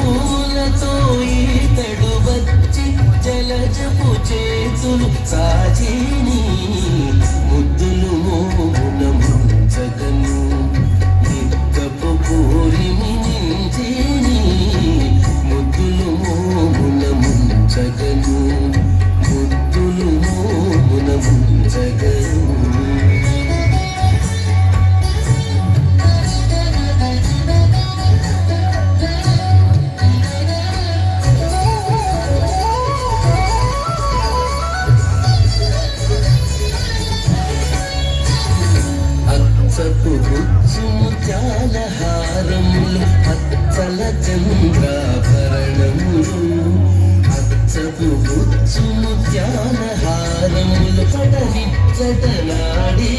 పూలతో ఈతడు వచ్చి జలజపు చేతులు సాచిని ముద్దులు మోమున ముంచగను నిక్కపు పూరిమి నింజిని ముద్దులు మోమున ముంచగను ముద్దులు మోమున ముంచగను అచ్చపు గుచ్చు ముత్యాలహారములు అచ్చల చంద్రాభరణములు అచ్చపు గుచ్చు ముత్యాలహారములు చటనిచ్చటలాడి